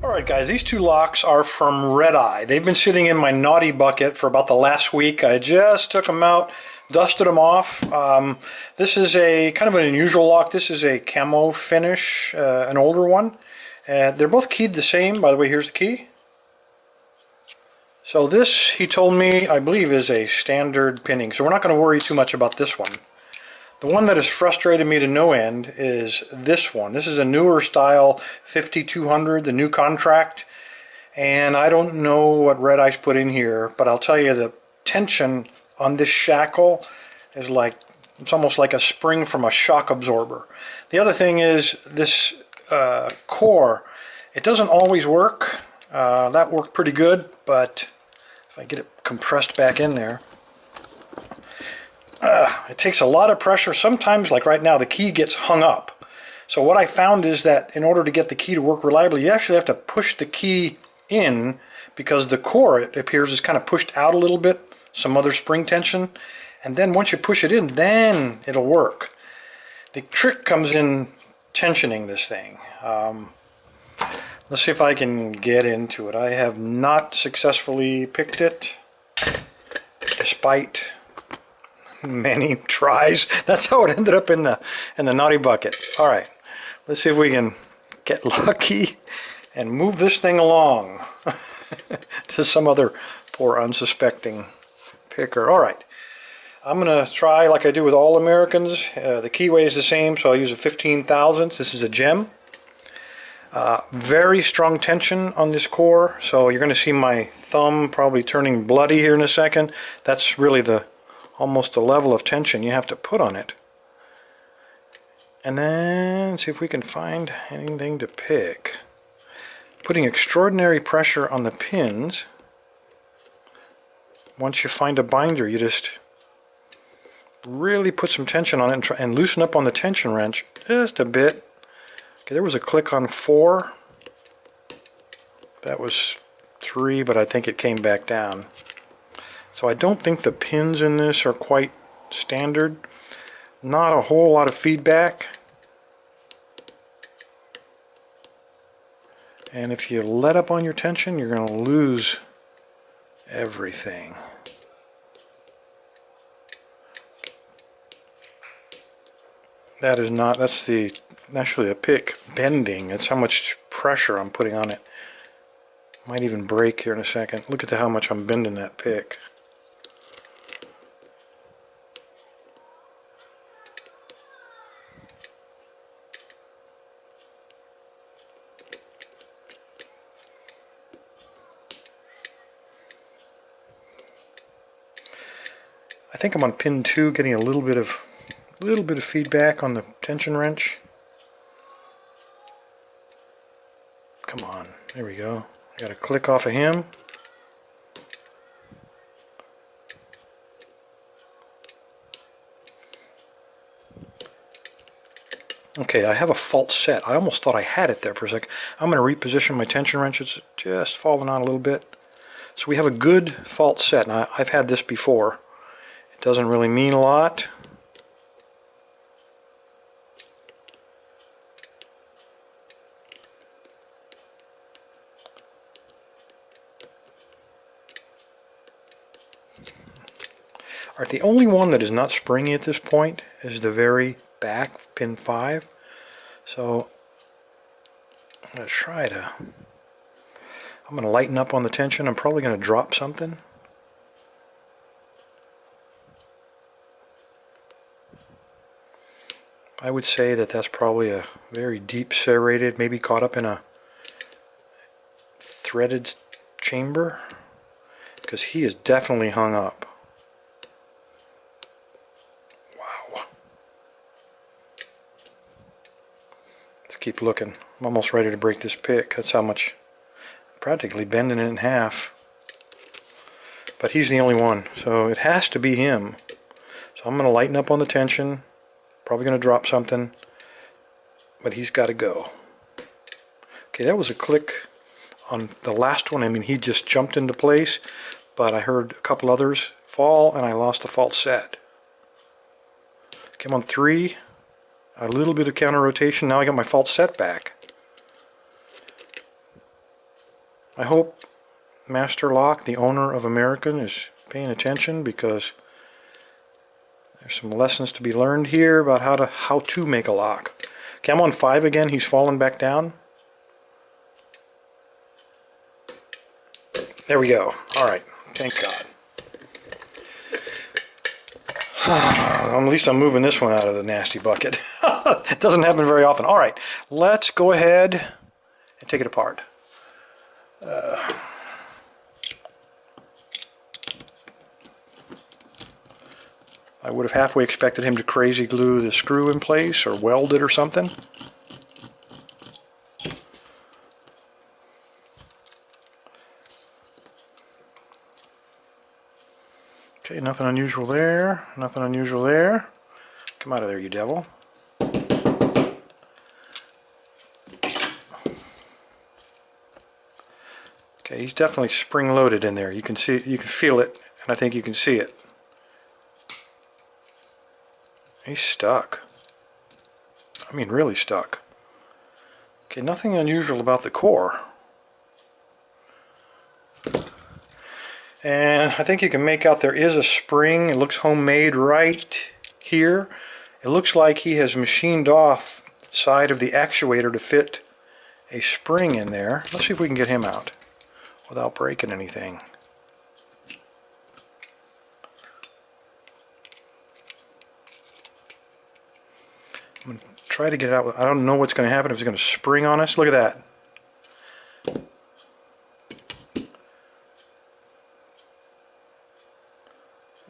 Alright guys, these two locks are from Redeye. They've been sitting in my naughty bucket for about the last week. I just took them out, dusted them off. This is a kind of an unusual lock. This is a camo finish, an older one. They're both keyed the same. By the way, here's the key. So this, he told me, I believe is a standard pinning. So we're not going to worry too much about this one. The one that has frustrated me to no end is this one. This is a newer style 5200, the new contract. And I don't know what Redeye's put in here, but I'll tell you the tension on this shackle is like, it's almost like a spring from a shock absorber. The other thing is this core, it doesn't always work. That worked pretty good, but if I get it compressed back in there, it takes a lot of pressure. Sometimes, like right now, the key gets hung up. So what I found is that in order to get the key to work reliably, you actually have to push the key in, because the core, it appears, is kind of pushed out a little bit, some other spring tension, and then once you push it in, then it'll work. The trick comes in tensioning this thing. Let's see if I can get into it. I have not successfully picked it, despite many tries. That's how it ended up in the naughty bucket. All right, let's see if we can get lucky and move this thing along to some other poor unsuspecting picker. All right, I'm gonna try like I do with all Americans. The keyway is the same, so I'll use a 15 thousandths. This is a gem. Very strong tension on this core, so you're gonna see my thumb probably turning bloody here in a second. That's really almost the level of tension you have to put on it. And then see if we can find anything to pick. Putting extraordinary pressure on the pins. Once you find a binder, you just really put some tension on it and loosen up on the tension wrench just a bit. Okay, there was a click on 4. That was 3, but I think it came back down. So I don't think the pins in this are quite standard. Not a whole lot of feedback. And if you let up on your tension, you're going to lose everything. That is not, that's actually a pick bending. It's how much pressure I'm putting on it. Might even break here in a second. Look at how much I'm bending that pick. I think I'm on pin 2, getting a little bit of feedback on the tension wrench. Come on, there we go. I got a click off of him. Okay, I have a false set. I almost thought I had it there for a second. I'm going to reposition my tension wrench. It's just falling out a little bit. So we have a good false set. Now, I've had this before. It doesn't really mean a lot. Alright, the only one that is not springy at this point is the very back, pin 5. So I'm going to lighten up on the tension. I'm probably going to drop something. I would say that that's probably a very deep serrated, maybe caught up in a threaded chamber, because he is definitely hung up. Wow. Let's keep looking. I'm almost ready to break this pick. That's how much, practically bending it in half. But he's the only one, so it has to be him. So I'm going to lighten up on the tension. Probably going to drop something, but he's got to go. Okay, that was a click on the last one. I mean, he just jumped into place, but I heard a couple others fall, and I lost a false set. Came on 3, a little bit of counter rotation. Now I got my false set back. I hope Master Lock, the owner of American, is paying attention, because there's some lessons to be learned here about how to make a lock. Okay, I'm on 5 again. He's fallen back down. There we go. All right. Thank God. At least I'm moving this one out of the nasty bucket. It doesn't happen very often. All right. Let's go ahead and take it apart. I would have halfway expected him to crazy glue the screw in place or weld it or something. Okay, nothing unusual there. Nothing unusual there. Come out of there, you devil. Okay, he's definitely spring-loaded in there. You can see, you can feel it, and I think you can see it. He's stuck. I mean, really stuck. Okay, nothing unusual about the core. And I think you can make out there is a spring. It looks homemade right here. It looks like he has machined off the side of the actuator to fit a spring in there. Let's see if we can get him out without breaking anything. I'm going to try to get it out. I don't know what's going to happen, if it's going to spring on us. Look at that.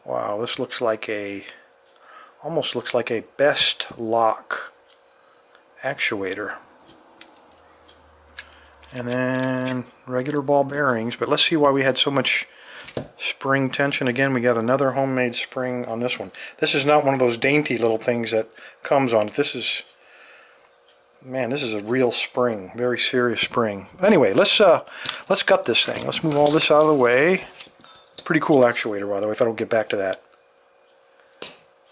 Wow, this looks like almost looks like a best lock actuator. And then regular ball bearings, but let's see why we had so much spring tension. Again, we got another homemade spring on this one. This is not one of those dainty little things that comes on it. This is, man, this is a real spring, very serious spring. Anyway, let's gut this thing. Let's move all this out of the way. Pretty cool actuator, by the way, if I don't get back to that.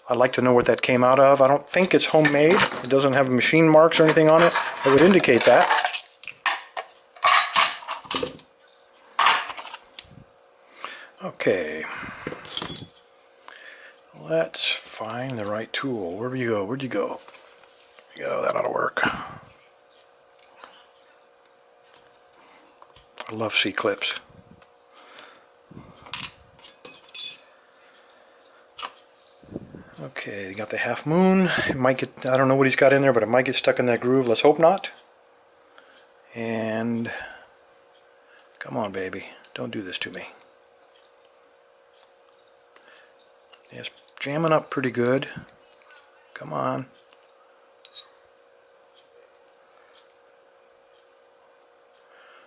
I'd like to know what that came out of. I don't think it's homemade. It doesn't have machine marks or anything on it that would indicate that. Okay. Let's find the right tool. Where'd you go? Where'd you go? There you go. That ought to work. I love C-clips. Okay, you got the half moon. It might get, I don't know what he's got in there, but it might get stuck in that groove. Let's hope not. And come on, baby. Don't do this to me. Yeah, it's jamming up pretty good. Come on.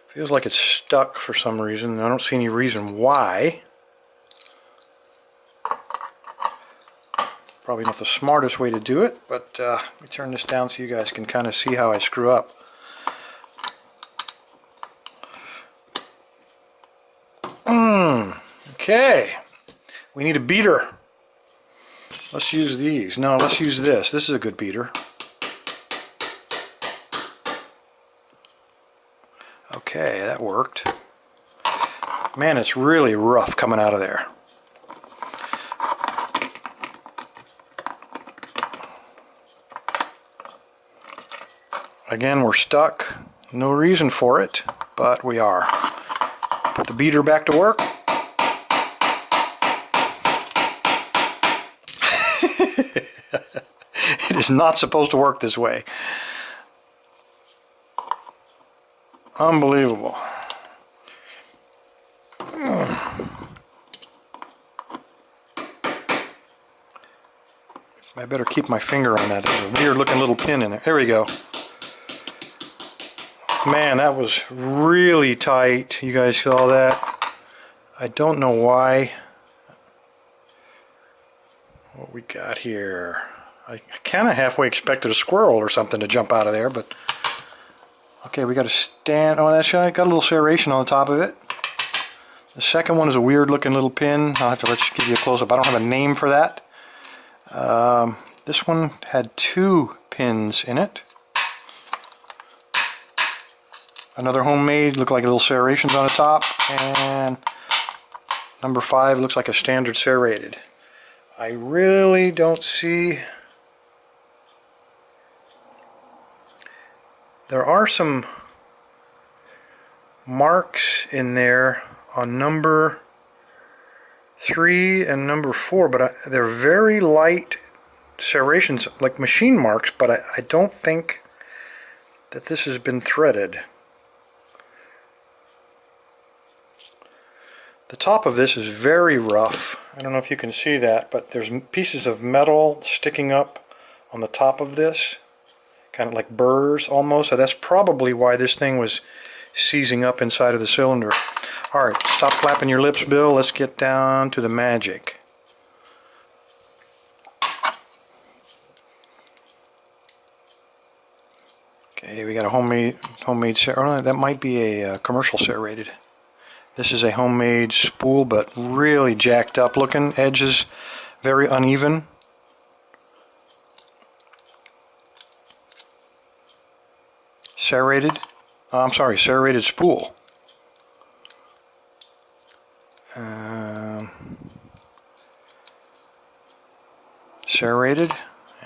Feels like it's stuck for some reason. I don't see any reason why. Probably not the smartest way to do it, but let me turn this down so you guys can kind of see how I screw up. Okay, we need a beater. Let's use these. No, let's use this. This is a good beater. Okay, that worked. Man, it's really rough coming out of there. Again, we're stuck. No reason for it, but we are. Put the beater back to work. It is not supposed to work this way. Unbelievable. I better keep my finger on that. There's a weird looking little pin in there. There we go. Man, that was really tight. You guys saw that? I don't know why. What we got here? I kind of halfway expected a squirrel or something to jump out of there, but okay, we got a stand. Oh, that's got a little serration on the top of it. The second one is a weird looking little pin. I'll have to give you a close up. I don't have a name for that. This one had 2 pins in it. Another homemade, look like little serrations on the top, and number 5 looks like a standard serrated. I really don't see... There are some marks in there on number 3 and number 4, but they're very light serrations, like machine marks, but I don't think that this has been threaded. The top of this is very rough. I don't know if you can see that, but there's pieces of metal sticking up on the top of this, kind of like burrs almost, so that's probably why this thing was seizing up inside of the cylinder. Alright, stop flapping your lips, Bill. Let's get down to the magic. Okay, we got a homemade that might be a commercial serrated. This is a homemade spool, but really jacked up looking. Edges very uneven. Serrated. I'm sorry, serrated spool. Serrated.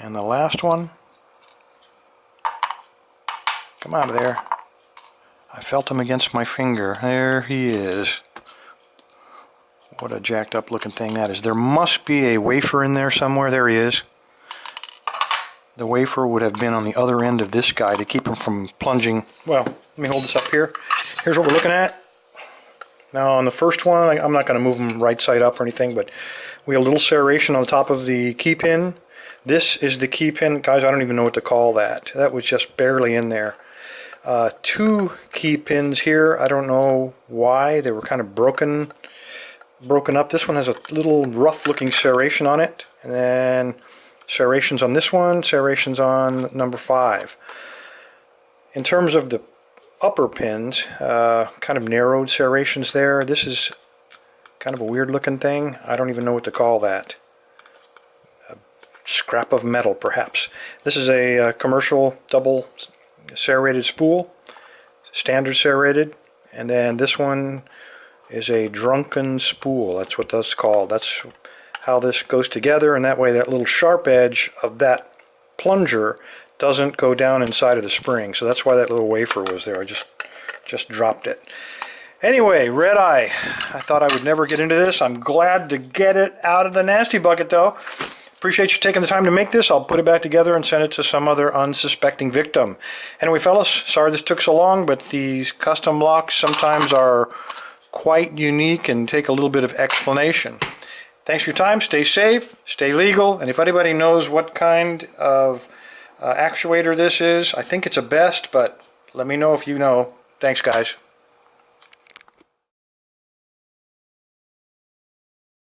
And the last one. Come out of there. I felt him against my finger. There he is. What a jacked up looking thing that is. There must be a wafer in there somewhere. There he is. The wafer would have been on the other end of this guy to keep him from plunging. Well, let me hold this up here. Here's what we're looking at. Now on the first one, I'm not going to move them right side up or anything, but we have a little serration on the top of the key pin. This is the key pin. Guys, I don't even know what to call that. That was just barely in there. 2 key pins here. I don't know why. They were kind of broken up. This one has a little rough looking serration on it. And then serrations on this one, serrations on number 5. In terms of the upper pins, kind of narrowed serrations there. This is kind of a weird looking thing. I don't even know what to call that. A scrap of metal perhaps. This is a commercial double serrated spool, standard serrated, and then this one is a drunken spool. That's what that's called. That's how this goes together, and that way that little sharp edge of that plunger doesn't go down inside of the spring. So that's why that little wafer was there. I just dropped it. Anyway, Redeye. I thought I would never get into this. I'm glad to get it out of the nasty bucket though. Appreciate you taking the time to make this. I'll put it back together and send it to some other unsuspecting victim. Anyway, fellas, sorry this took so long, but these custom locks sometimes are quite unique and take a little bit of explanation. Thanks for your time. Stay safe, stay legal, and if anybody knows what kind of actuator this is, I think it's a best, but let me know if you know. Thanks, guys.